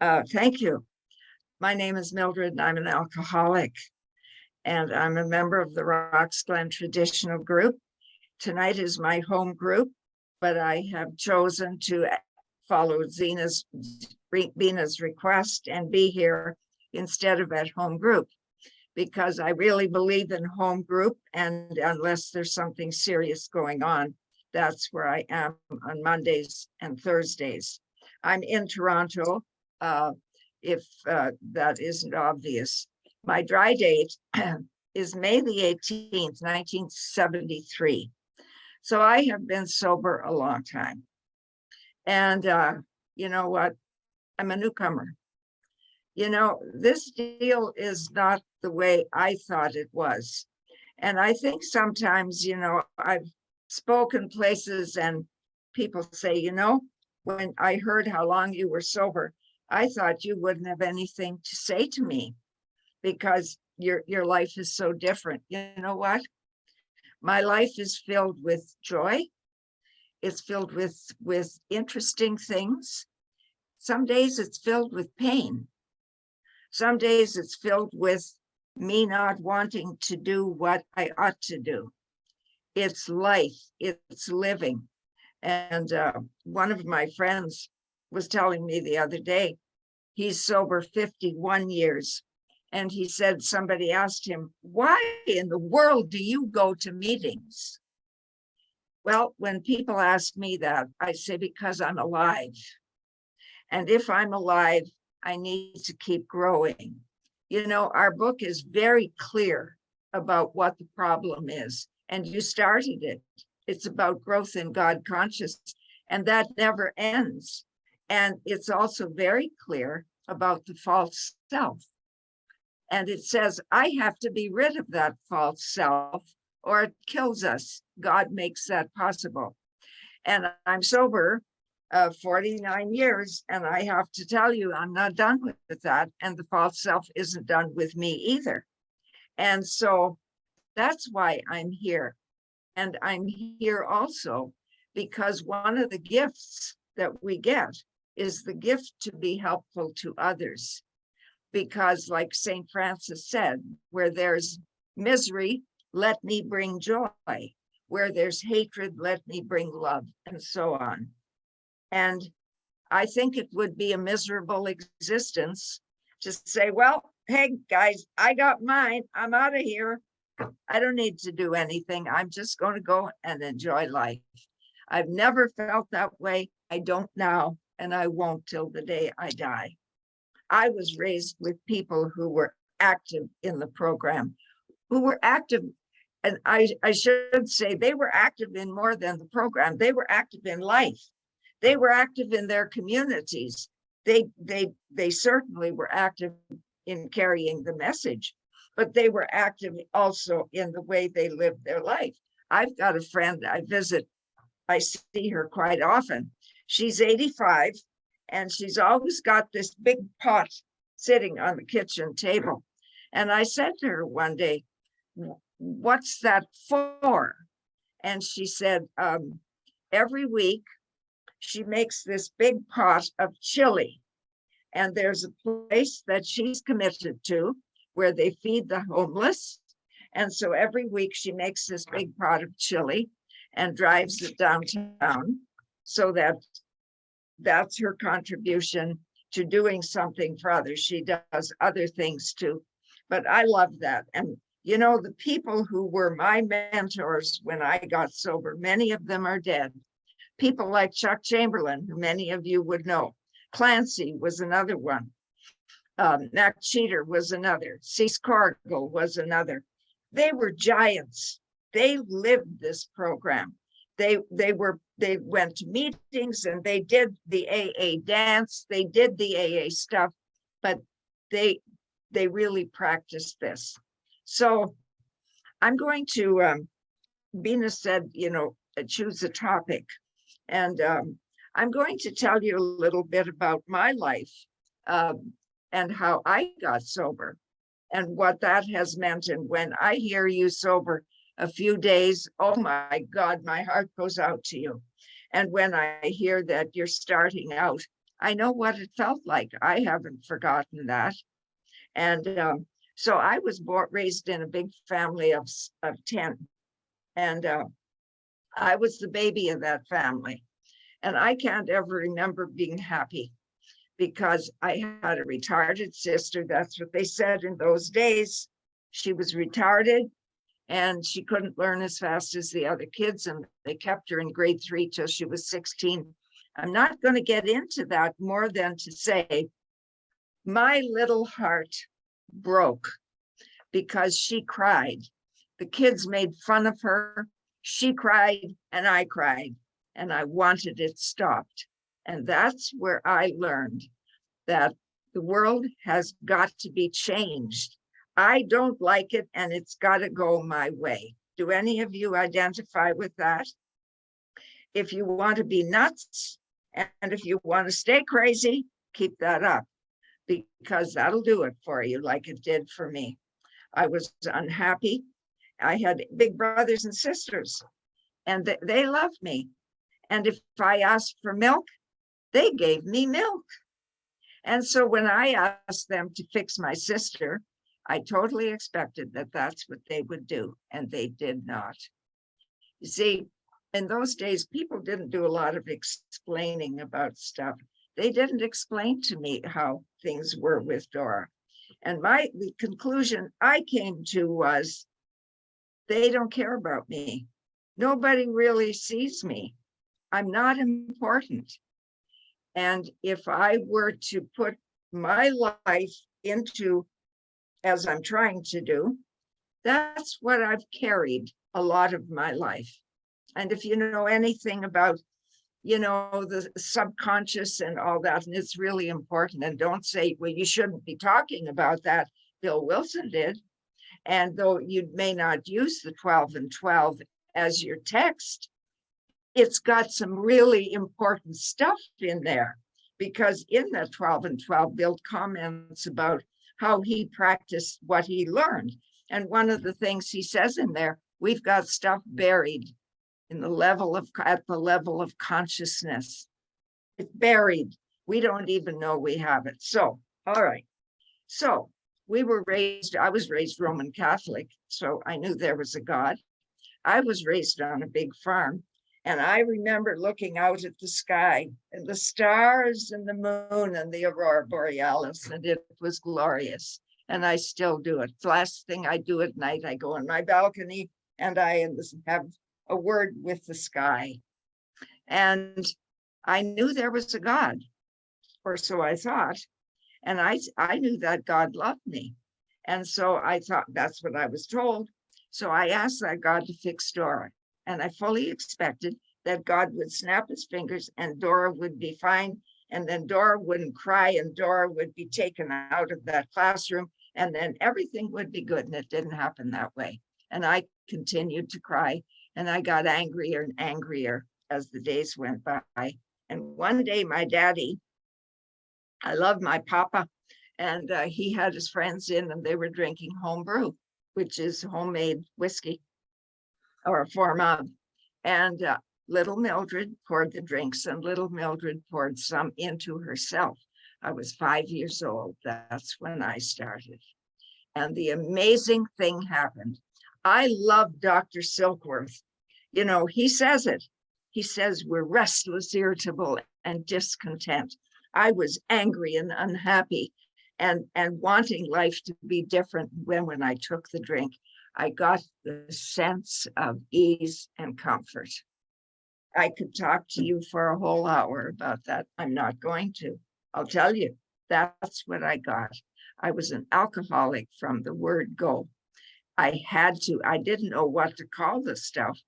Thank you. My name is Mildred, and I'm an alcoholic, and I'm a member of the Rocks Glen Traditional Group. Tonight is my home group, but I have chosen to follow Bina's request and be here instead of at home group, because I really believe in home group, and unless there's something serious going on, that's where I am on Mondays and Thursdays. I'm in Toronto, if that isn't obvious. My dry date is May the 18th, 1973. So I have been sober a long time. And you know what? I'm a newcomer. You know, this deal is not the way I thought it was. And I think sometimes, you know, I've spoken places and people say, when I heard how long you were sober, I thought you wouldn't have anything to say to me because your life is so different. You know what? My life is filled with joy. It's filled with interesting things. Some days it's filled with pain. Some days it's filled with me not wanting to do what I ought to do. It's life, it's living. And one of my friends was telling me the other day, he's sober 51 years. And he said, somebody asked him, why in the world do you go to meetings? Well, when people ask me that, I say, because I'm alive. And if I'm alive, I need to keep growing. You know, our book is very clear about what the problem is. And you started it. It's about growth in God consciousness, and that never ends. And it's also very clear about the false self. And it says, I have to be rid of that false self or it kills us. God makes that possible. And I'm sober 49 years, and I have to tell you, I'm not done with that. And the false self isn't done with me either. And so that's why I'm here. And I'm here also because one of the gifts that we get is the gift to be helpful to others. Because like St. Francis said, where there's misery, let me bring joy. Where there's hatred, let me bring love, and so on. And I think it would be a miserable existence to say, well, hey guys, I got mine, I'm out of here. I don't need to do anything. I'm just going to go and enjoy life. I've never felt that way. I don't now, and I won't till the day I die. I was raised with people who were active in the program, who were active. And I should say they were active in more than the program. They were active in life. They were active in their communities. They certainly were active in carrying the message, but they were active also in the way they lived their life. I've got a friend I visit. I see her quite often. She's 85, and she's always got this big pot sitting on the kitchen table. And I said to her one day, what's that for? And she said, every week she makes this big pot of chili. And there's a place that she's committed to where they feed the homeless. And so every week she makes this big pot of chili and drives it downtown, so that's her contribution to doing something for others. She does other things too, but I love that. And you know, the people who were my mentors when I got sober, many of them are dead. People like Chuck Chamberlain, who many of you would know. Clancy was another one. Mac Cheater was another. Cease Corrigal was another. They were giants. They lived this program. They went to meetings and they did the AA dance. They did the AA stuff, but they really practiced this. So I'm going to, Bina said, choose a topic. And I'm going to tell you a little bit about my life and how I got sober and what that has meant. And when I hear you sober a few days, oh my God, my heart goes out to you. And when I hear that you're starting out I know what it felt like. I haven't forgotten that. And so I was raised in a big family of 10. And I was the baby of that family. And I can't ever remember being happy because I had a retarded sister. That's what they said in those days. She was retarded and she couldn't learn as fast as the other kids. And they kept her in grade 3 till she was 16. I'm not going to get into that more than to say my little heart broke because she cried. The kids made fun of her. She cried and I cried, and I wanted it stopped. And that's where I learned that the world has got to be changed. I don't like it, and it's got to go my way. Do any of you identify with that? If you want to be nuts, and if you want to stay crazy, keep that up, because that'll do it for you like it did for me. I was unhappy. I had big brothers and sisters, and they loved me. And if I asked for milk, they gave me milk. And so when I asked them to fix my sister, I totally expected that that's what they would do, and they did not. You see, in those days, people didn't do a lot of explaining about stuff. They didn't explain to me how things were with Dora. And the conclusion I came to was, they don't care about me. Nobody really sees me. I'm not important. And if I were to put my life into, as I'm trying to do, that's what I've carried a lot of my life. And if you know anything about, the subconscious and all that, and it's really important, and don't say, well, you shouldn't be talking about that. Bill Wilson did. And though you may not use the 12 and 12 as your text, it's got some really important stuff in there, because in that 12 and 12, Bill comments about how he practiced what he learned. And one of the things he says in there, we've got stuff buried at the level of consciousness. It's buried. We don't even know we have it. So, all right. So I was raised Roman Catholic, so I knew there was a God. I was raised on a big farm, and I remember looking out at the sky and the stars and the moon and the aurora borealis, and it was glorious. And I still do it. The last thing I do at night, I go on my balcony and I have a word with the sky. And I knew there was a God, or so I thought. And I knew that God loved me. And so I thought that's what I was told. So I asked that God to fix Dora. And I fully expected that God would snap his fingers and Dora would be fine. And then Dora wouldn't cry and Dora would be taken out of that classroom. And then everything would be good. And it didn't happen that way. And I continued to cry. And I got angrier and angrier as the days went by. And one day my daddy, I love my papa, and he had his friends in and they were drinking home brew, which is homemade whiskey or a form of. And little Mildred poured the drinks, and little Mildred poured some into herself. I was 5 years old. That's when I started. And the amazing thing happened. I love Dr. Silkworth. He says it. He says we're restless, irritable, and discontent. I was angry and unhappy and wanting life to be different when I took the drink. I got the sense of ease and comfort. I could talk to you for a whole hour about that. I'm not going to. I'll tell you, that's what I got. I was an alcoholic from the word go. I didn't know what to call the stuff.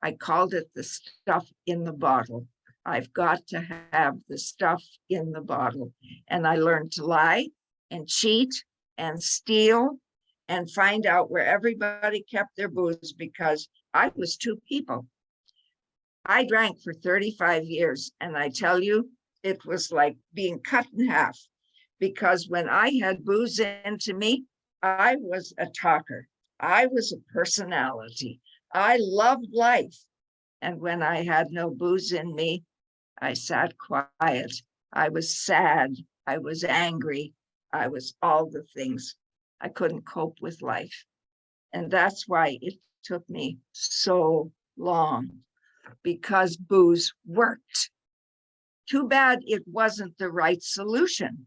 I called it the stuff in the bottle. I've got to have the stuff in the bottle. And I learned to lie and cheat and steal and find out where everybody kept their booze, because I was two people. I drank for 35 years, and I tell you, it was like being cut in half, because when I had booze into me, I was a talker. I was a personality. I loved life. And when I had no booze in me, I sat quiet. I was sad. I was angry. I was all the things. I couldn't cope with life. And that's why it took me so long, because booze worked. Too bad it wasn't the right solution.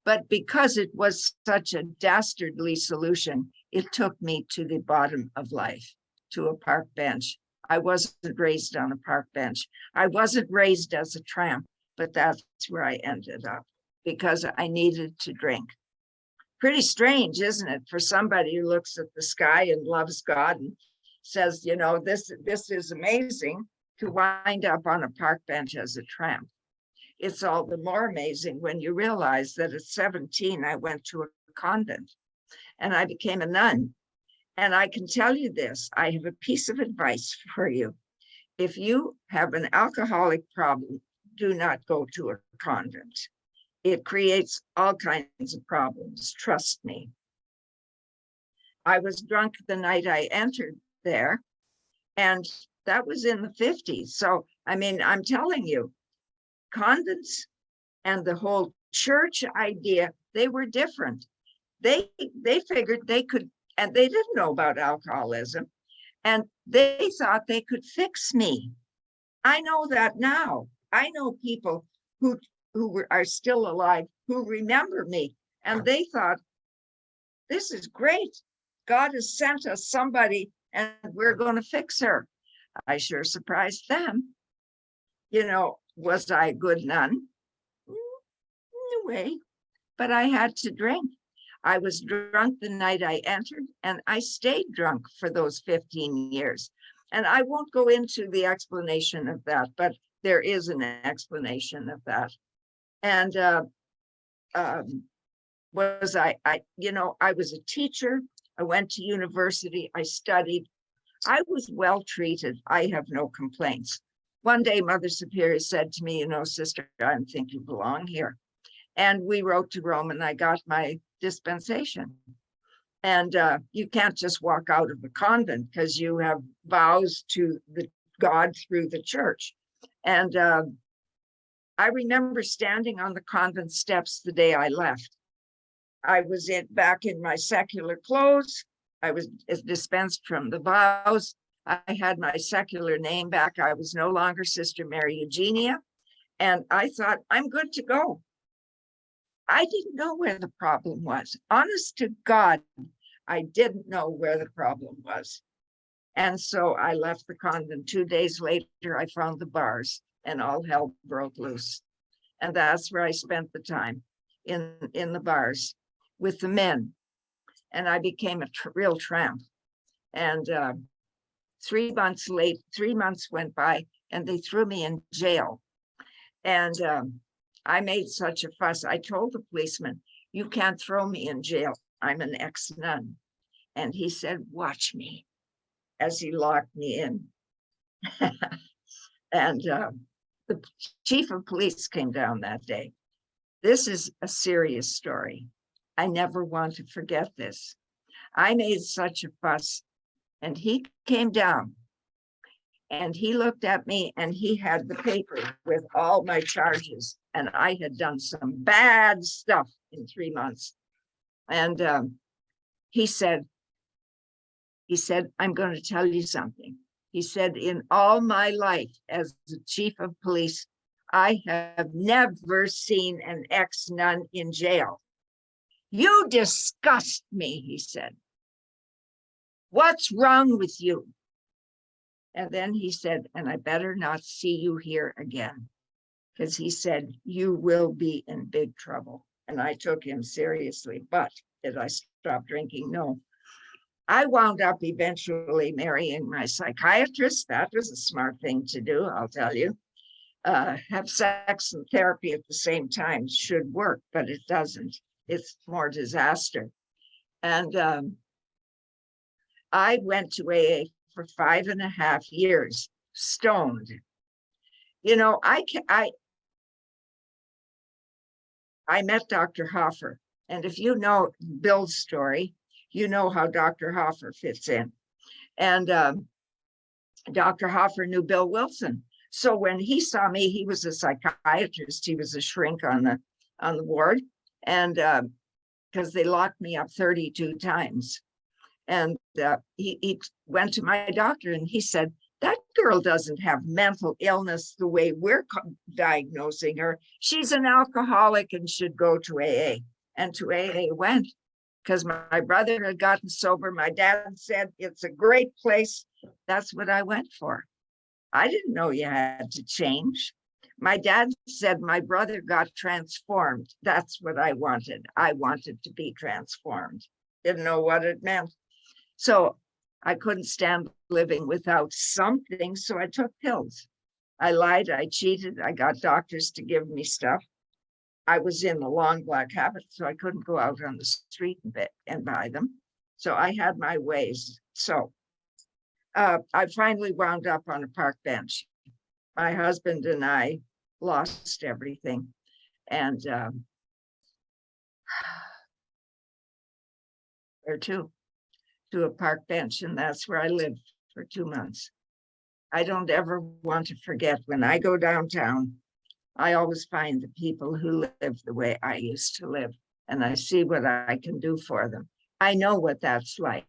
But because it was such a dastardly solution, it took me to the bottom of life, to a park bench. I wasn't raised on a park bench. I wasn't raised as a tramp, but that's where I ended up because I needed to drink. Pretty strange, isn't it, for somebody who looks at the sky and loves God and says, you know, this is amazing, to wind up on a park bench as a tramp. It's all the more amazing when you realize that at 17, I went to a convent and I became a nun. And I can tell you this, I have a piece of advice for you. If you have an alcoholic problem, do not go to a convent. It creates all kinds of problems, trust me. I was drunk the night I entered there, and that was in the 50s. So, I mean, I'm telling you, convents and the whole church idea, they were different. They figured they could, and they didn't know about alcoholism, and they thought they could fix me. I know that now. I know people who are still alive who remember me, and they thought, this is great. God has sent us somebody and we're going to fix her. I sure surprised them. You know, was I a good nun? In a way, but I had to drink. I was drunk the night I entered, and I stayed drunk for those 15 years. And I won't go into the explanation of that, but there is an explanation of that. And was I, you know, I was a teacher. I went to university. I studied. I was well treated. I have no complaints. One day, Mother Superior said to me, you know, sister, I don't think you belong here. And we wrote to Rome and I got my dispensation. And you can't just walk out of the convent because you have vows to the God through the church. And I remember standing on the convent steps the day I left. I was back in my secular clothes. I was dispensed from the vows. I had my secular name back. I was no longer Sister Mary Eugenia. And I thought, I'm good to go. I didn't know where the problem was. Honest to God, I didn't know where the problem was. And so I left the convent. 2 days later, I found the bars and all hell broke loose. And that's where I spent the time, in the bars with the men. And I became a real tramp. And 3 months went by and they threw me in jail. And I made such a fuss. I told the policeman, you can't throw me in jail. I'm an ex-nun. And he said, watch me, as he locked me in. And the chief of police came down that day. This is a serious story. I never want to forget this. I made such a fuss, and he came down and he looked at me and he had the paper with all my charges. And I had done some bad stuff in 3 months. And he said, I'm going to tell you something. He said, in all my life as the chief of police, I have never seen an ex-nun in jail. You disgust me, he said. What's wrong with you? And then he said, and I better not see you here again. Because he said, you will be in big trouble. And I took him seriously. But did I stop drinking? No. I wound up eventually marrying my psychiatrist. That was a smart thing to do, I'll tell you. Have sex and therapy at the same time should work, but it doesn't. It's more disaster. And I went to AA for 5.5 years, stoned. You know, I met Dr. Hoffer, and if you know Bill's story, you know how Dr. Hoffer fits in. And Dr. Hoffer knew Bill Wilson. So when he saw me, he was a psychiatrist. He was a shrink on the ward, and because they locked me up 32 times. And he went to my doctor and he said, that girl doesn't have mental illness the way we're diagnosing her. She's an alcoholic and should go to AA. And to AA went because my brother had gotten sober. My dad said, it's a great place. That's what I went for. I didn't know you had to change. My dad said my brother got transformed. That's what I wanted. I wanted to be transformed. Didn't know what it meant. So I couldn't stand living without something, so I took pills. I lied, I cheated, I got doctors to give me stuff. I was in the long black habit, so I couldn't go out on the street and buy them. So I had my ways. So I finally wound up on a park bench. My husband and I lost everything. And or two. To a park bench, and that's where I lived for 2 months. I don't ever want to forget when I go downtown, I always find the people who live the way I used to live, and I see what I can do for them. I know what that's like.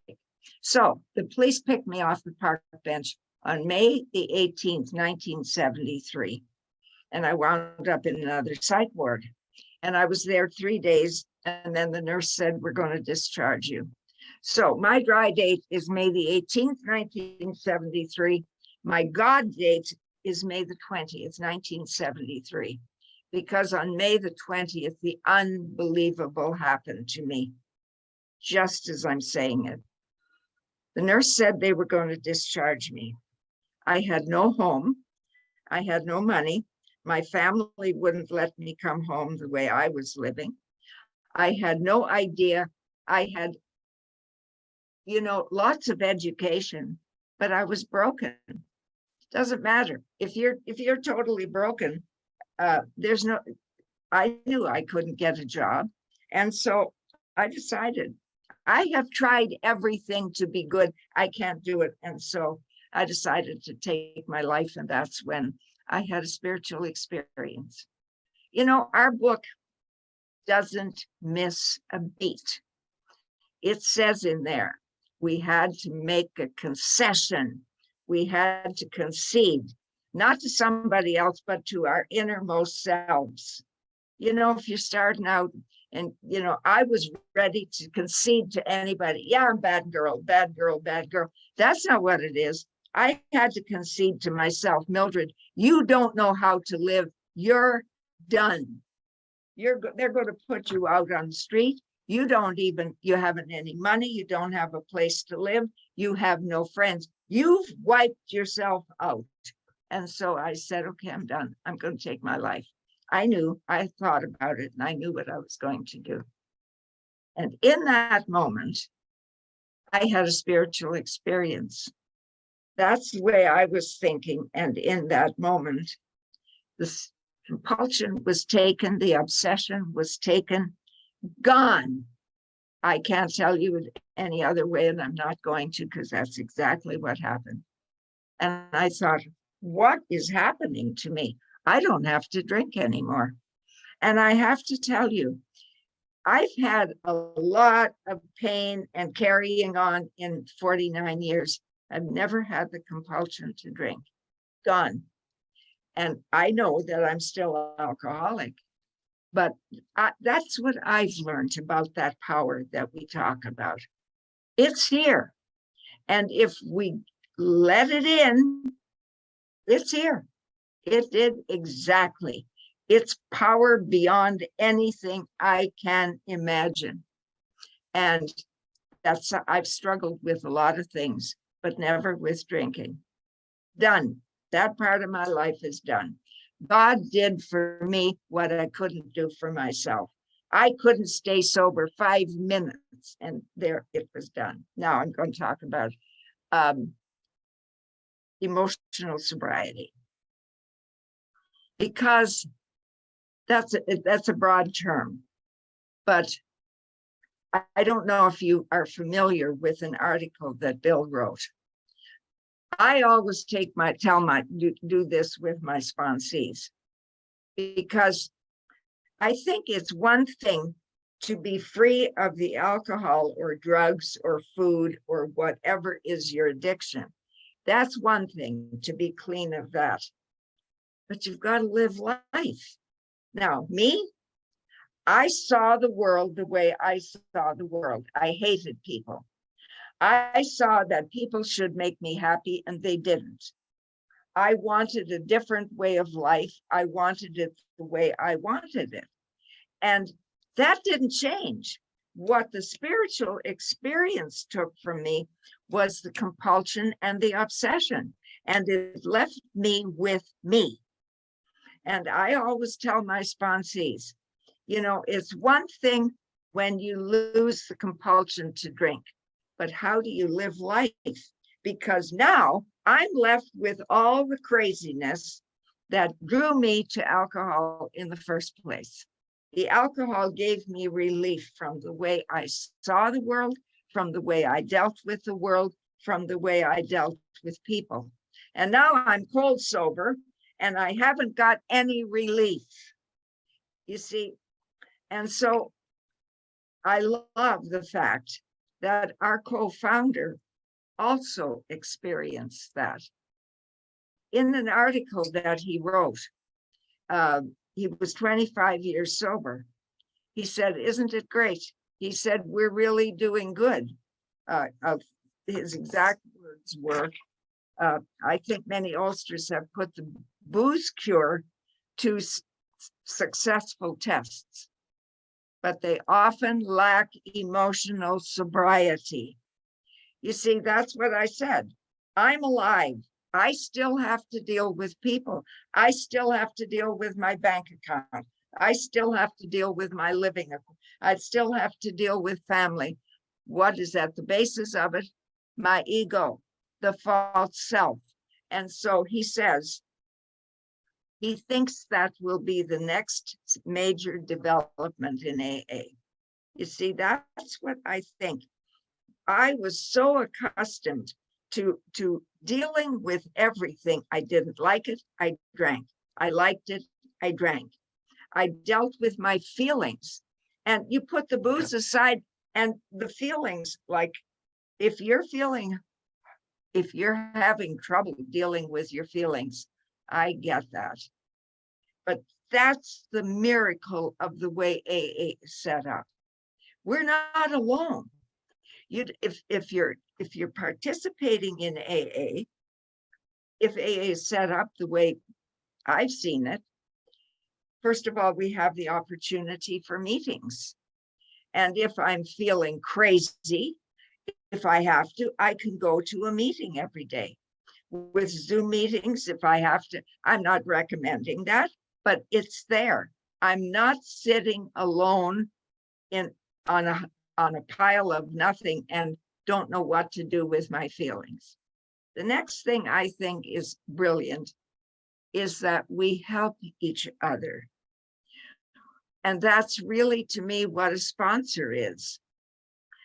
So the police picked me off the park bench on May the 18th, 1973, and I wound up in another psych ward. And I was there 3 days, and then the nurse said, we're going to discharge you. So my dry date is May the 18th, 1973. My God date is May the 20th, 1973, because on May the 20th, the unbelievable happened to me, just as I'm saying it. The nurse said they were going to discharge me. I had no home. I had no money. My family wouldn't let me come home the way I was living. I had no idea. I had lots of education, but I was broken. Doesn't matter. If you're totally broken, I knew I couldn't get a job. And so I decided I have tried everything to be good. I can't do it. And so I decided to take my life. And that's when I had a spiritual experience. Our book doesn't miss a beat. It says in there, we had to make a concession. We had to concede, not to somebody else, but to our innermost selves. If you're starting out and, I was ready to concede to anybody. Yeah, I'm bad girl, bad girl, bad girl. That's not what it is. I had to concede to myself, Mildred, you don't know how to live. You're done. They're going to put you out on the street. You haven't any money. You don't have a place to live. You have no friends. You've wiped yourself out. And so I said, okay, I'm done. I'm going to take my life. I thought about it, and I knew what I was going to do. And in that moment, I had a spiritual experience. That's the way I was thinking. And in that moment, this compulsion was taken, the obsession was taken, gone. I can't tell you it any other way, and I'm not going to, because that's exactly what happened. And I thought, what is happening to me? I don't have to drink anymore. And I have to tell you, I've had a lot of pain and carrying on in 49 years. I've never had the compulsion to drink. Gone. And I know that I'm still an alcoholic. But that's what I've learned about that power that we talk about. It's here. And if we let it in, it's here. It did exactly. It's power beyond anything I can imagine. And I've struggled with a lot of things, but never with drinking. Done. That part of my life is done. God did for me what I couldn't do for myself. I couldn't stay sober 5 minutes, and there it was done. Now I'm going to talk about emotional sobriety, because that's a broad term, but I don't know if you are familiar with an article that Bill wrote. I always do this with my sponsees, because I think it's one thing to be free of the alcohol or drugs or food or whatever is your addiction. That's one thing, to be clean of that. But you've got to live life. Now, me, I saw the world the way I saw the world. I hated people. I saw that people should make me happy, and they didn't. I wanted a different way of life. I wanted it the way I wanted it. And that didn't change. What the spiritual experience took from me was the compulsion and the obsession, and it left me with me. And I always tell my sponsees, it's one thing when you lose the compulsion to drink, but how do you live life? Because now I'm left with all the craziness that drew me to alcohol in the first place. The alcohol gave me relief from the way I saw the world, from the way I dealt with the world, from the way I dealt with people. And now I'm cold sober, and I haven't got any relief, you see. And so I love the fact that our co-founder also experienced that. In an article that he wrote, he was 25 years sober. He said, "Isn't it great?" He said, "We're really doing good." His exact words were, "I think many Ulsters have put the booze cure to successful tests, but they often lack emotional sobriety." You see, that's what I said. I'm alive. I still have to deal with people. I still have to deal with my bank account. I still have to deal with my living. I still have to deal with family. What is at the basis of it? My ego, the false self. And so he says, he thinks that will be the next major development in AA. You see, that's what I think. I was so accustomed to dealing with everything. I didn't like it, I drank. I liked it, I drank. I dealt with my feelings. And you put the booze aside, and the feelings, like if you're having trouble dealing with your feelings, I get that. But that's the miracle of the way AA is set up. We're not alone. If you're participating in AA, if AA is set up the way I've seen it, first of all, we have the opportunity for meetings. And if I'm feeling crazy, if I have to, I can go to a meeting every day. With Zoom meetings, if I have to, I'm not recommending that, but it's there. I'm not sitting alone on a pile of nothing and don't know what to do with my feelings. The next thing I think is brilliant is that we help each other. And that's really, to me, what a sponsor is.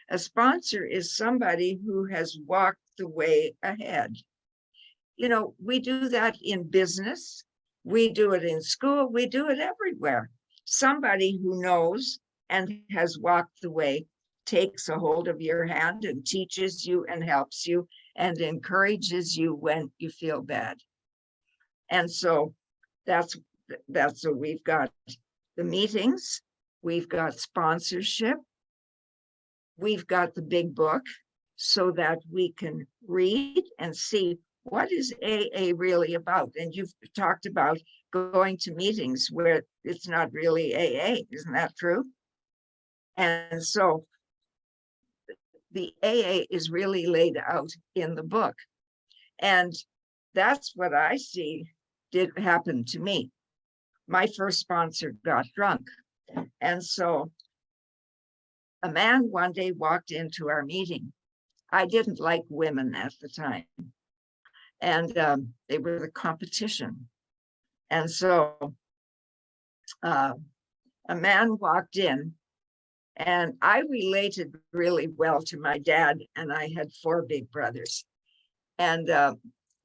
A sponsor is somebody who has walked the way ahead. We do that in business, we do it in school, we do it everywhere. Somebody who knows and has walked the way takes a hold of your hand and teaches you and helps you and encourages you when you feel bad. And so that's what we've got. The meetings, we've got sponsorship, we've got the big book so that we can read and see what is AA really about. And you've talked about going to meetings where it's not really AA, isn't that true? And so the AA is really laid out in the book. And that's what I see did happen to me. My first sponsor got drunk. And so a man one day walked into our meeting. I didn't like women at the time. And they were the competition. And so a man walked in, and I related really well to my dad, and I had 4 big brothers. And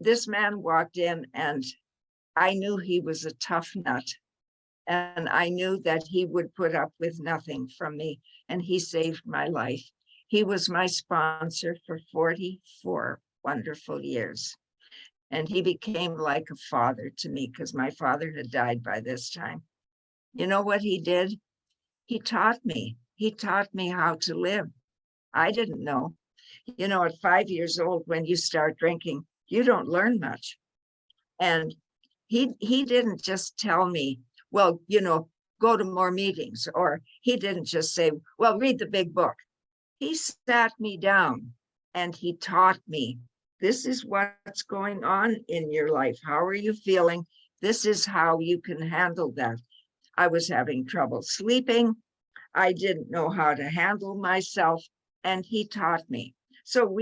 this man walked in, and I knew he was a tough nut. And I knew that he would put up with nothing from me, and he saved my life. He was my sponsor for 44 wonderful years. And he became like a father to me because my father had died by this time. You know what he did? He taught me. He taught me how to live. I didn't know. You know, at 5 years old, when you start drinking, you don't learn much. And he didn't just tell me, well, you know, go to more meetings, or he didn't just say, well, read the big book. He sat me down and he taught me, this is what's going on in your life. How are you feeling? This is how you can handle that. I was having trouble sleeping. I didn't know how to handle myself, and he taught me. So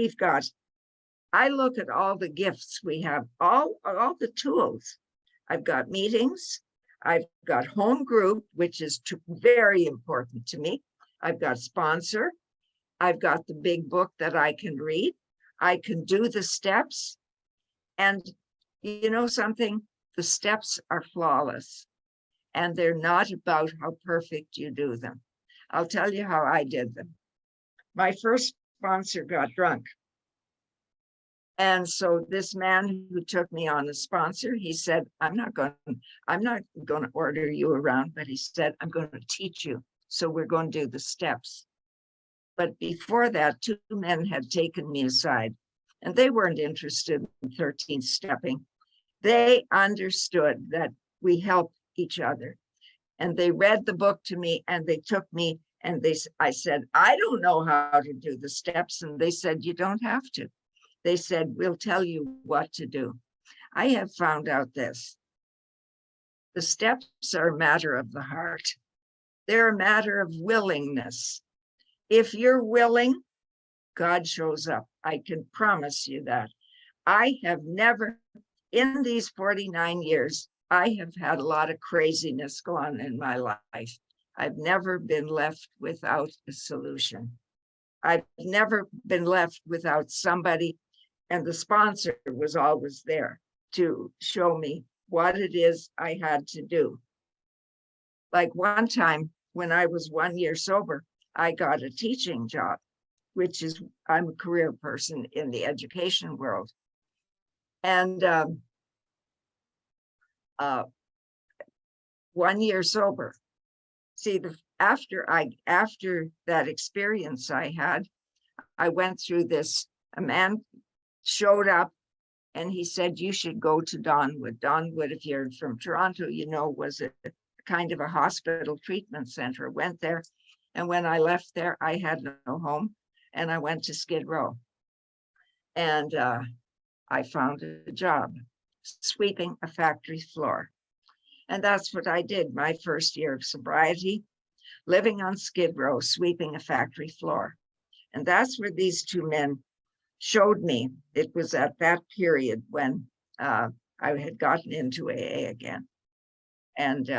I look at all the gifts we have, all the tools. I've got meetings. I've got home group, which is very important to me. I've got sponsor. I've got the big book that I can read. I can do the steps. And you know something? The steps are flawless, and they're not about how perfect you do them. I'll tell you how I did them. My first sponsor got drunk. And so this man who took me on as sponsor, he said, I'm not going to order you around, but he said, I'm going to teach you. So we're going to do the steps. But before that, two men had taken me aside, and they weren't interested in 13th stepping. They understood that we help each other. And they read the book to me, and they took me, and I said, I don't know how to do the steps. And they said, you don't have to. They said, we'll tell you what to do. I have found out this. The steps are a matter of the heart. They're a matter of willingness. If you're willing, God shows up. I can promise you that. I have never, in these 49 years, I have had a lot of craziness go on in my life. I've never been left without a solution. I've never been left without somebody, and the sponsor was always there to show me what it is I had to do. Like one time when I was 1 year sober, I got a teaching job, which is, I'm a career person in the education world. And 1 year sober. See, after that experience I had, I went through this. A man showed up and he said, you should go to Donwood. Donwood, if you're from Toronto, you know, was a kind of a hospital treatment center. Went there. And when I left there, I had no home, and I went to Skid Row. And I found a job sweeping a factory floor. And that's what I did my first year of sobriety, living on Skid Row, sweeping a factory floor. And that's where these two men showed me. It was at that period when I had gotten into AA again. And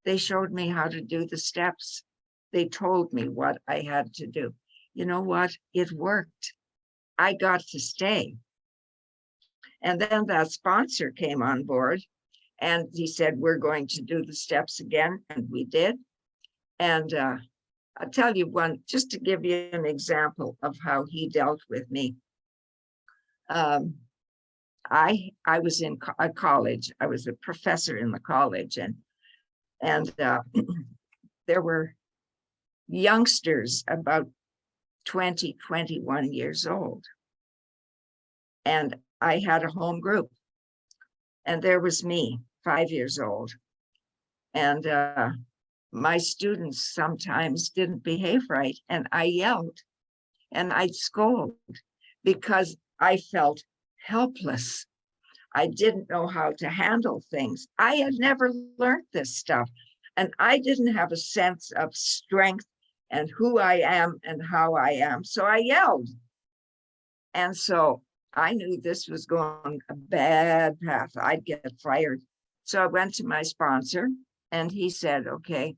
they showed me how to do the steps. They told me what I had to do. You know what? It worked. I got to stay. And then that sponsor came on board, and he said, we're going to do the steps again. And we did. And I'll tell you one, just to give you an example of how he dealt with me. I was in a college. I was a professor in the college, and there were youngsters about 20, 21 years old. And I had a home group, and there was me, 5 years old. And my students sometimes didn't behave right, and I yelled and I'd scold because I felt helpless. I didn't know how to handle things. I had never learned this stuff, and I didn't have a sense of strength and who I am and how I am. So I yelled. And so I knew this was going a bad path. I'd get fired. So I went to my sponsor, and he said, okay.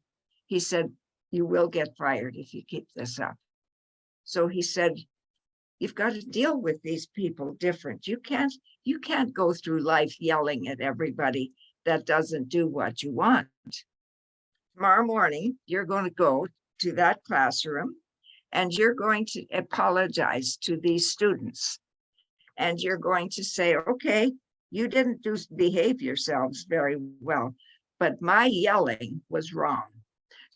He said, you will get fired if you keep this up. So he said, You've got to deal with these people different. You can't go through life yelling at everybody that doesn't do what you want. Tomorrow morning, you're going to go to that classroom and you're going to apologize to these students. And you're going to say, okay, you didn't behave yourselves very well, but my yelling was wrong.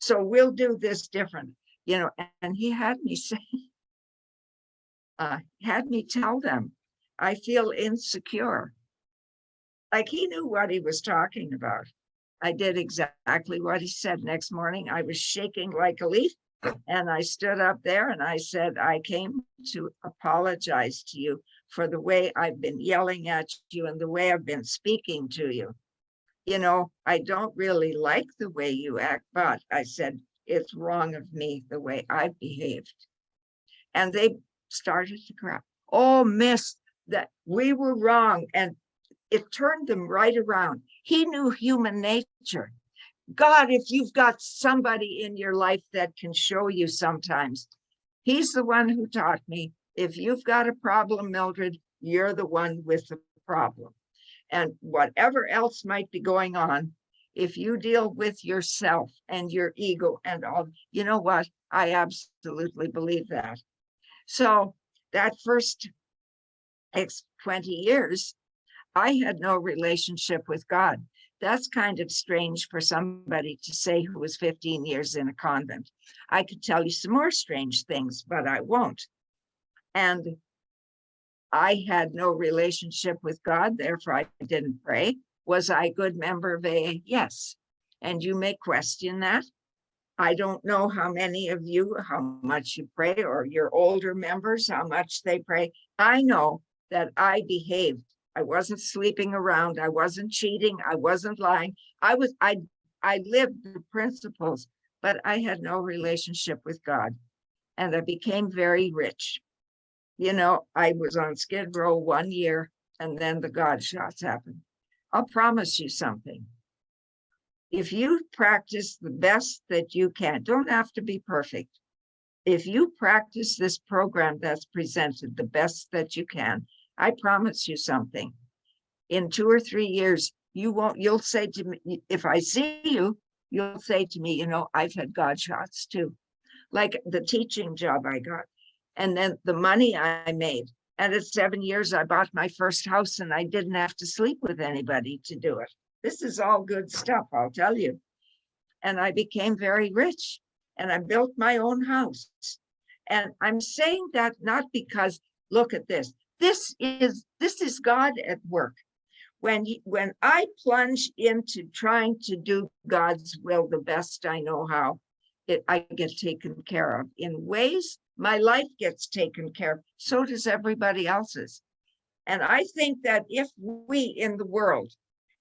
So we'll do this different, and he had me say, had me tell them, I feel insecure. Like he knew what he was talking about. I did exactly what he said. Next morning, I was shaking like a leaf. And I stood up there and I said, I came to apologize to you for the way I've been yelling at you and the way I've been speaking to you. I don't really like the way you act, but I said, it's wrong of me the way I've behaved. And they started to cry. Oh, miss, that we were wrong. And it turned them right around. He knew human nature. God, if you've got somebody in your life that can show you sometimes, he's the one who taught me, if you've got a problem, Mildred, you're the one with the problem. And whatever else might be going on, if you deal with yourself and your ego and all, you know what? I absolutely believe that. So that first 20 years, I had no relationship with God. That's kind of strange for somebody to say who was 15 years in a convent. I could tell you some more strange things, but I won't. And I had no relationship with God, therefore I didn't pray. Was I a good member of AA? Yes. And you may question that. I don't know how many of you, how much you pray, or your older members, how much they pray. I know that I behaved. I wasn't sleeping around. I wasn't cheating. I wasn't lying. I lived the principles, but I had no relationship with God. And I became very rich. I was on Skid Row 1 year and then the God shots happened. I'll promise you something. If you practice the best that you can, don't have to be perfect. If you practice this program that's presented the best that you can, I promise you something. In 2 or 3 years, you'll say to me, if I see you, you'll say to me, I've had God shots too. Like the teaching job I got. And then the money I made. And at 7 years, I bought my first house and I didn't have to sleep with anybody to do it. This is all good stuff, I'll tell you. And I became very rich and I built my own house. And I'm saying that not because, look at this. This is God at work. When I plunge into trying to do God's will the best I know how, I get taken care of in ways. My life gets taken care of. So does everybody else's. And I think that if we in the world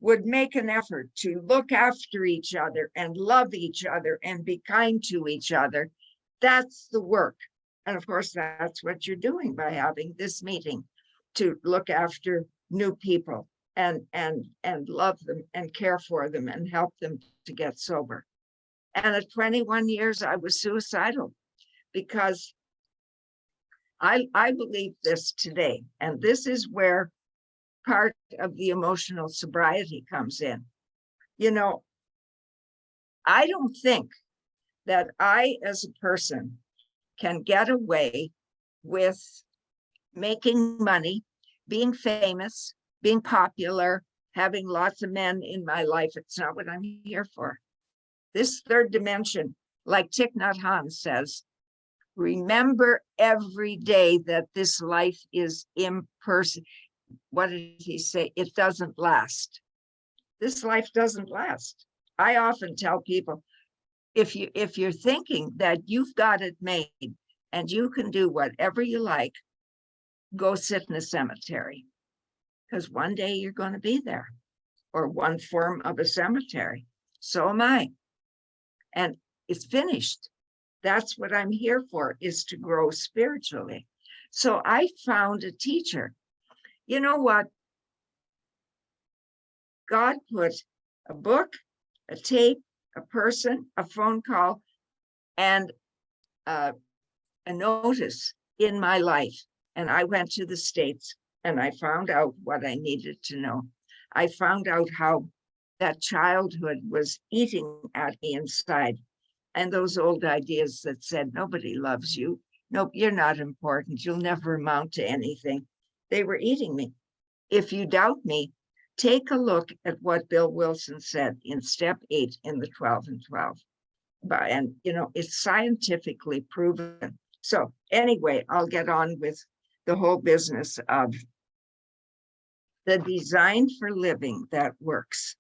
would make an effort to look after each other and love each other and be kind to each other, that's the work. And of course, that's what you're doing by having this meeting, to look after new people and love them and care for them and help them to get sober. And at 21 years, I was suicidal because I believe this today. And this is where part of the emotional sobriety comes in. I don't think that I, as a person, can get away with making money, being famous, being popular, having lots of men in my life. It's not what I'm here for. This third dimension, like Thich Nhat Hanh says, remember every day that this life is impersonal. What did he say? It doesn't last. This life doesn't last. I often tell people, if you're thinking that you've got it made and you can do whatever you like, go sit in a cemetery, because one day you're going to be there, or one form of a cemetery. So am I. And it's finished. That's what I'm here for, is to grow spiritually. So I found a teacher. You know what? God put a book, a tape, a person, a phone call, and a notice in my life And I went to the States and I found out what I needed to know. I found out how that childhood was eating at me inside. And those old ideas that said, nobody loves you. Nope, you're not important. You'll never amount to anything. They were eating me. If you doubt me, take a look at what Bill Wilson said in step 8 in the 12 and 12. And, it's scientifically proven. So anyway, I'll get on with the whole business of the design for living that works.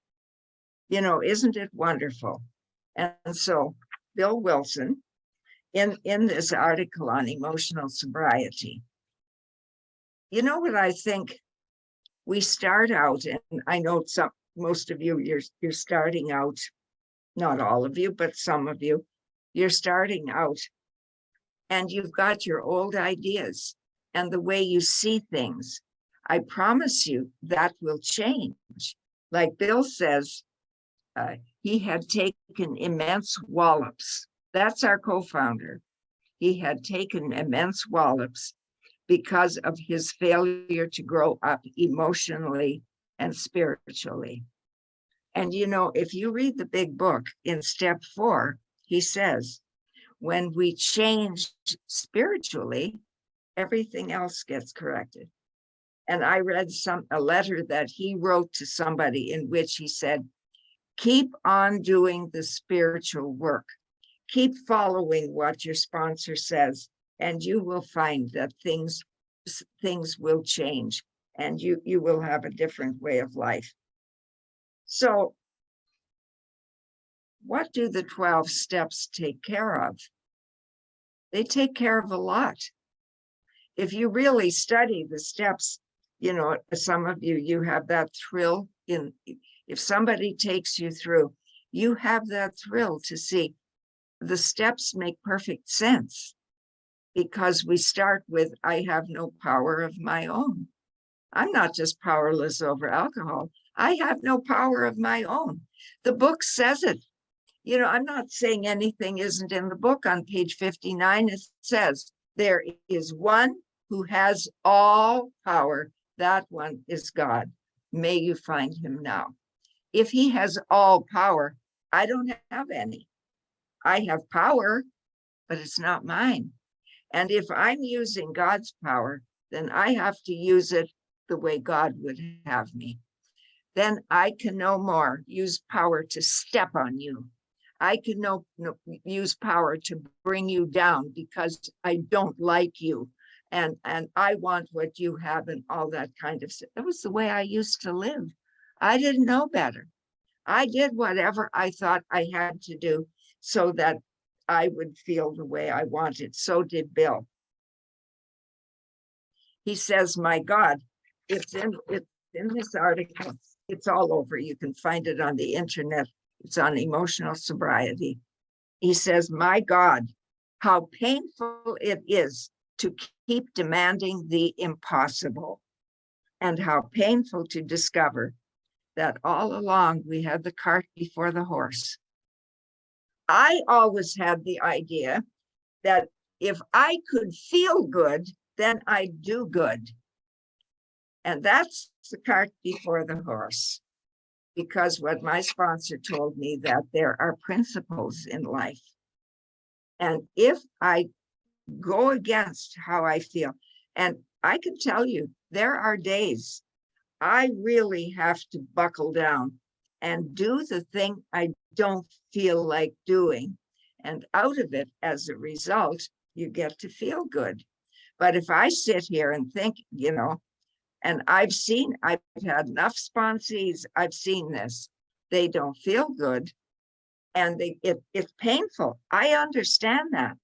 Isn't it wonderful? And so Bill Wilson, in this article on emotional sobriety, you know what I think? We start out, and I know most of you, you're starting out, not all of you, but some of you, you're starting out and you've got your old ideas and the way you see things. I promise you that will change. Like Bill says, he had taken immense wallops. That's our co-founder. He had taken immense wallops because of his failure to grow up emotionally and spiritually. And if you read the big book in step 4, he says, when we change spiritually, everything else gets corrected. And I read a letter that he wrote to somebody in which he said, keep on doing the spiritual work. Keep following what your sponsor says, and you will find that things will change and you will have a different way of life. So what do the 12 steps take care of? They take care of a lot. If you really study the steps, some of you have that thrill if somebody takes you through, you have that thrill to see the steps make perfect sense, because we start with, I have no power of my own. I'm not just powerless over alcohol. I have no power of my own. The book says it. I'm not saying anything isn't in the book. On page 59, it says, there is one who has all power. That one is God. May you find him now. If he has all power, I don't have any. I have power, but it's not mine. And if I'm using God's power, then I have to use it the way God would have me. Then I can no more use power to step on you. I can no use power to bring you down because I don't like you. And I want what you have and all that kind of stuff. That was the way I used to live. I didn't know better. I did whatever I thought I had to do so that I would feel the way I wanted. So did Bill. He says, my God, it's in this article. It's all over. You can find it on the internet. It's on emotional sobriety. He says, my God, how painful it is to keep demanding the impossible, and how painful to discover that all along we had the cart before the horse. I always had the idea that if I could feel good, then I'd do good. And that's the cart before the horse. Because what my sponsor told me, that there are principles in life. And if I go against how I feel, and I can tell you, there are days I really have to buckle down and do the thing I don't feel like doing. And out of it, as a result, you get to feel good. But if I sit here and think, and I've had enough sponsees, I've seen this, they don't feel good and it's painful. I understand that,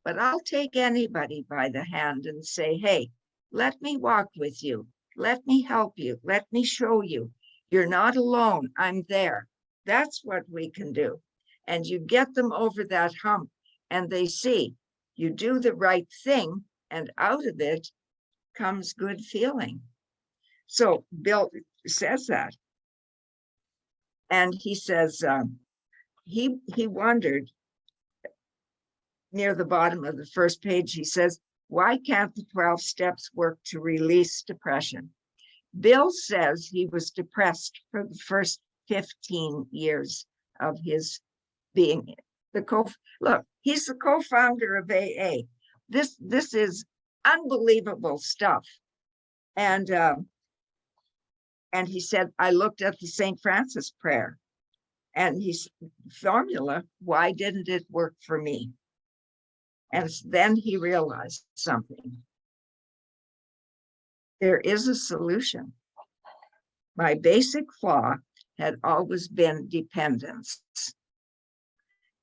but I'll take anybody by the hand and say, hey, let me walk with you. Let me help you. Let me show you. You're not alone. I'm there. That's what we can do. And you get them over that hump and they see you do the right thing, and out of it comes good feeling. So Bill says that. And he says, he wondered near the bottom of the first page, he says, Why can't the 12 steps work to release depression? Bill says he was depressed for the first 15 years of his being look, he's the co-founder of AA. This is unbelievable stuff. And he said, I looked at the St. Francis prayer and his formula, why didn't it work for me? And then he realized something. There is a solution. My basic flaw had always been dependence.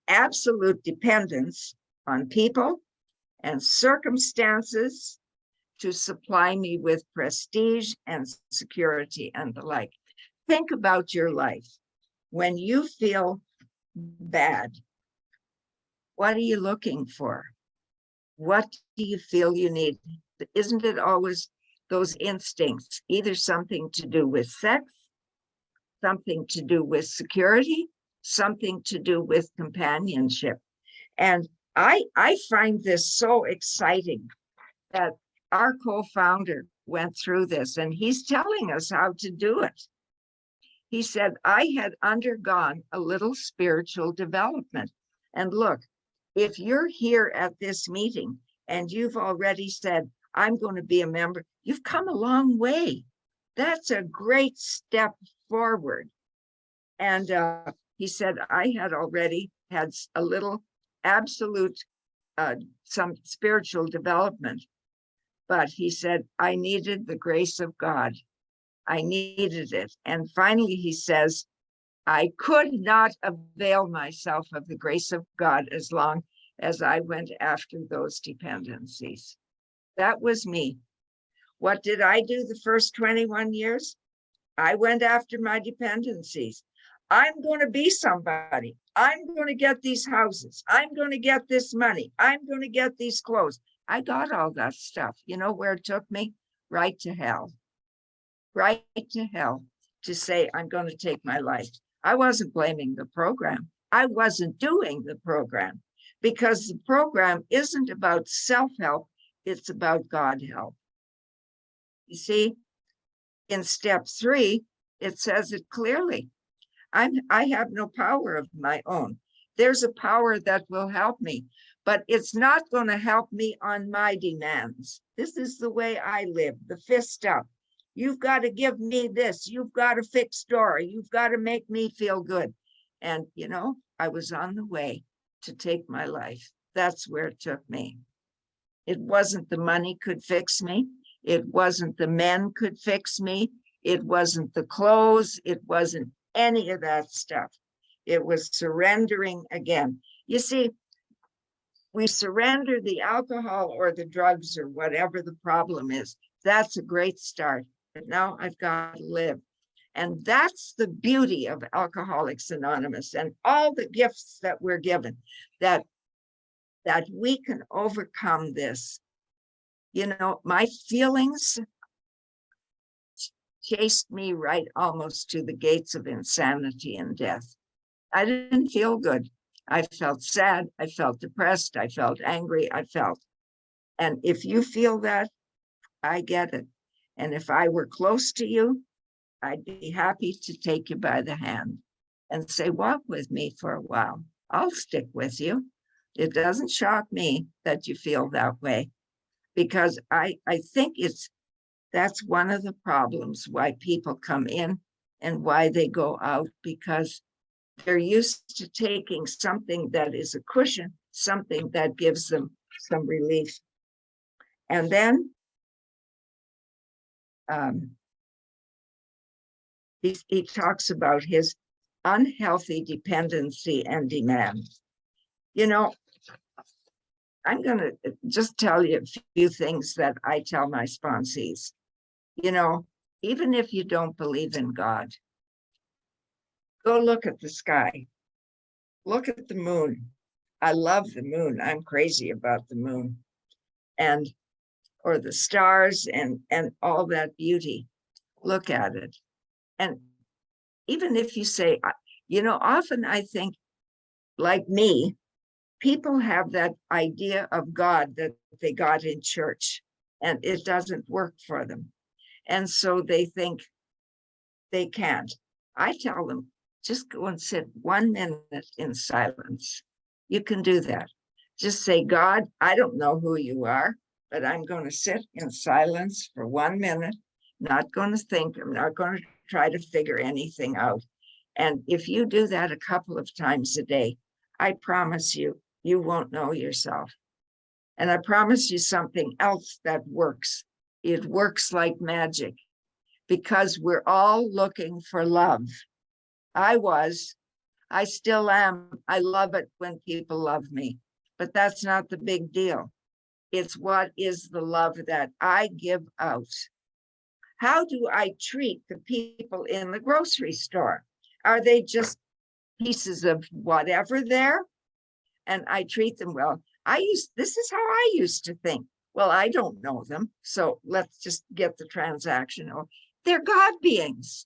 Absolute dependence on people and circumstances to supply me with prestige and security and the like. Think about your life. When you feel bad, what are you looking for? What do you feel you need? Isn't it always those instincts, either something to do with sex, something to do with security, something to do with companionship? And I find this so exciting that our co-founder went through this and he's telling us how to do it. He said, I had undergone a little spiritual development. And look, if you're here at this meeting and you've already said, I'm going to be a member, you've come a long way. That's a great step forward. And he said, I had already had a little absolute, some spiritual development. But he said, I needed the grace of God. I needed it. And finally, he says, I could not avail myself of the grace of God as long as I went after those dependencies. That was me. What did I do the first 21 years? I went after my dependencies. I'm going to be somebody. I'm going to get these houses. I'm going to get this money. I'm going to get these clothes. I got all that stuff. You know where it took me? Right to hell. Right to hell to say, I'm going to take my life. I wasn't blaming the program. I wasn't doing the program because the program isn't about self-help. It's about God help. You see, in step 3, it says it clearly. I have no power of my own. There's a power that will help me, but it's not going to help me on my demands. This is the way I live, the fist up. You've got to give me this. You've got to fix Dora. You've got to make me feel good. And, you know, I was on the way to take my life. That's where it took me. It wasn't the money could fix me. It wasn't the men could fix me. It wasn't the clothes. It wasn't any of that stuff. It was surrendering again. You see, we surrender the alcohol or the drugs or whatever the problem is. That's a great start. But now I've got to live. And that's the beauty of Alcoholics Anonymous and all the gifts that we're given, that we can overcome this. You know, my feelings chased me right almost to the gates of insanity and death. I didn't feel good. I felt sad. I felt depressed. I felt angry. And if you feel that, I get it. And if I were close to you, I'd be happy to take you by the hand and say, walk with me for a while. I'll stick with you. It doesn't shock me that you feel that way, because I think that's one of the problems why people come in and why they go out, because they're used to taking something that is a cushion, something that gives them some relief. And then he talks about his unhealthy dependency and demand. You know, I'm going to just tell you a few things that I tell my sponsees. You know, even if you don't believe in God, go look at the sky. Look at the moon. I love the moon. I'm crazy about the moon. Or the stars and all that beauty. Look at it. And even if you say, you know, often I think, like me, people have that idea of God that they got in church, and it doesn't work for them. And so they think they can't. I tell them, just go and sit 1 minute in silence. You can do that. Just say, God, I don't know who you are, but I'm going to sit in silence for 1 minute, not going to think, I'm not going to try to figure anything out. And if you do that a couple of times a day, I promise you, you won't know yourself. And I promise you something else that works. It works like magic, because we're all looking for love. I still am. I love it when people love me, but that's not the big deal. It's what is the love that I give out. How do I treat the people in the grocery store? Are they just pieces of whatever there? And I treat them well. This is how I used to think. Well, I don't know them, so let's just get the transaction. Or they're God beings.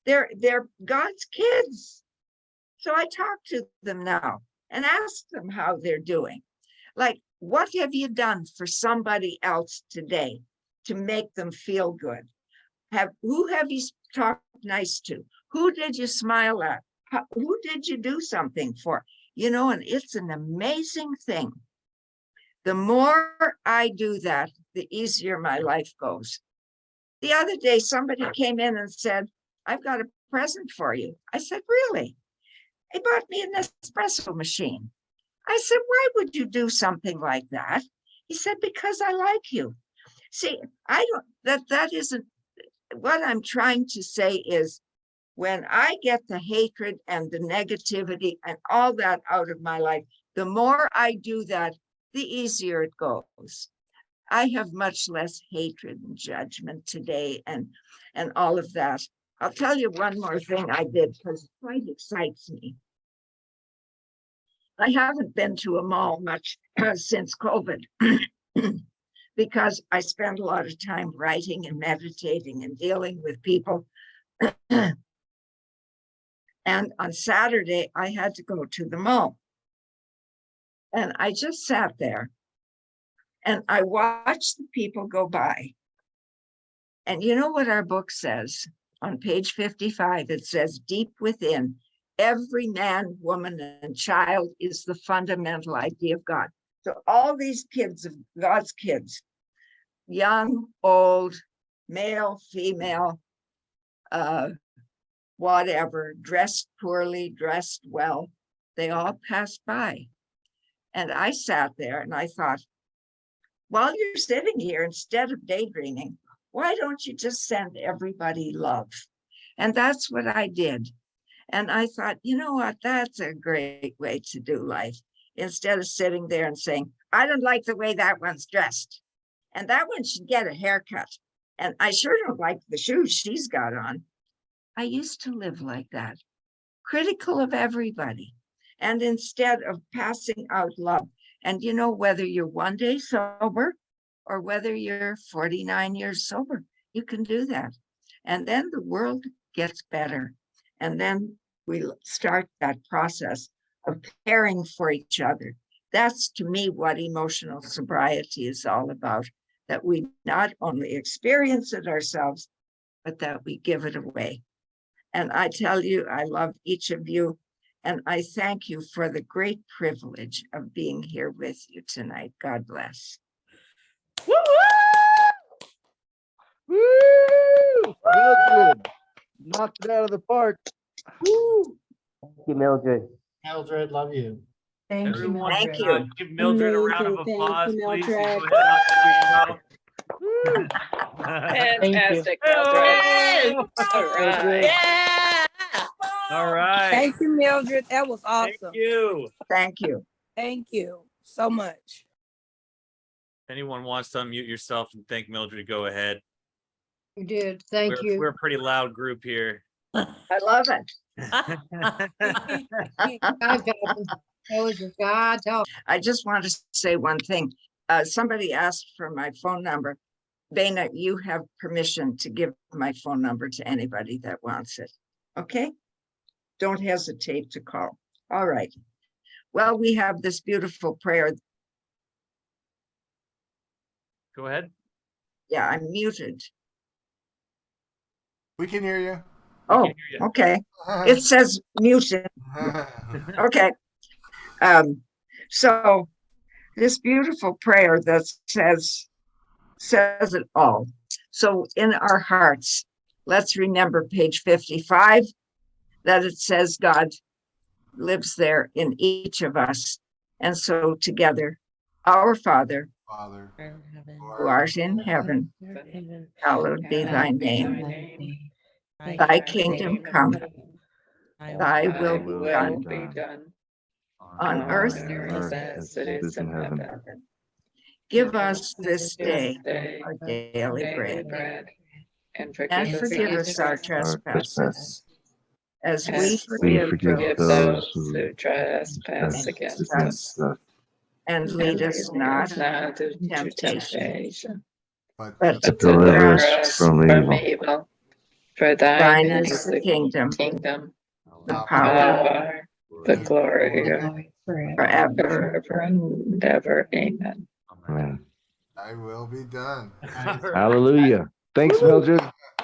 They're God's kids. So I talk to them now and ask them how they're doing. Like, what have you done for somebody else today to make them feel good? Who have you talked nice to? Who did you smile at? Who did you do something for? And it's an amazing thing. The more I do that, the easier my life goes. The other day, somebody came in and said, I've got a present for you. I said, really? He bought me an espresso machine. I said, why would you do something like that? He said, because I like you. See, that isn't what I'm trying to say is, when I get the hatred and the negativity and all that out of my life, the more I do that, the easier it goes. I have much less hatred and judgment today and all of that. I'll tell you one more thing I did, because it quite excites me. I haven't been to a mall much since COVID because I spend a lot of time writing and meditating and dealing with people. And on Saturday, I had to go to the mall. And I just sat there and I watched the people go by. And you know what our book says? On page 55, it says, deep within, every man, woman, and child is the fundamental idea of God. So all these kids, of God's kids, young, old, male, female, whatever, dressed poorly, dressed well, they all passed by. And I sat there and I thought, while you're sitting here, instead of daydreaming, why don't you just send everybody love? And that's what I did. And I thought, you know what, that's a great way to do life. Instead of sitting there and saying, I don't like the way that one's dressed, and that one should get a haircut, and I sure don't like the shoes she's got on. I used to live like that, critical of everybody. And instead of passing out love, and whether you're 1 day sober or whether you're 49 years sober, you can do that. And then the world gets better. And then we start that process of caring for each other. That's, to me, what emotional sobriety is all about, that we not only experience it ourselves, but that we give it away. And I tell you, I love each of you. And I thank you for the great privilege of being here with you tonight. God bless. Woo! Woo! Mildred, knocked it out of the park. Woo! Thank you, Mildred. Mildred, love you. Thank you, Everyone, thank Mildred. you. Give Mildred a round of Amazing. applause, Thank you, please. You Mildred. go ahead and Fantastic, Mildred. Hey! All right. Yeah! All right. Thank you, Mildred. That was awesome. Thank you. Thank you. Thank you so much. If anyone wants to unmute yourself and thank Mildred, go ahead. You did. Thank you. We're a pretty loud group here. I love it. God, that was your God dog. I just want to say one thing. Somebody asked for my phone number. Bana, you have permission to give my phone number to anybody that wants it. Okay? Don't hesitate to call. All right. Well, we have this beautiful prayer. Go ahead. Yeah, I'm muted. We can hear you. We Oh, can hear you. okay. It says muted. Okay. So this beautiful prayer that says it all. So in our hearts, let's remember page 55, that it says God lives there in each of us. And so together, our Father, Father, who art in heaven, hallowed be thy name. Thy kingdom come, thy will be done on earth as it is in heaven. Give us this day our daily bread, And and forgive us our trespasses, as we we forgive forgive those those who trespass trespass against us. us. And lead us not into into temptation, temptation, but but but deliver us from evil. For thine thine is is the the kingdom, kingdom, the the power, power, the glory, forever. forever and ever. Amen. Amen. I will be done. Hallelujah. Thanks, Mildred.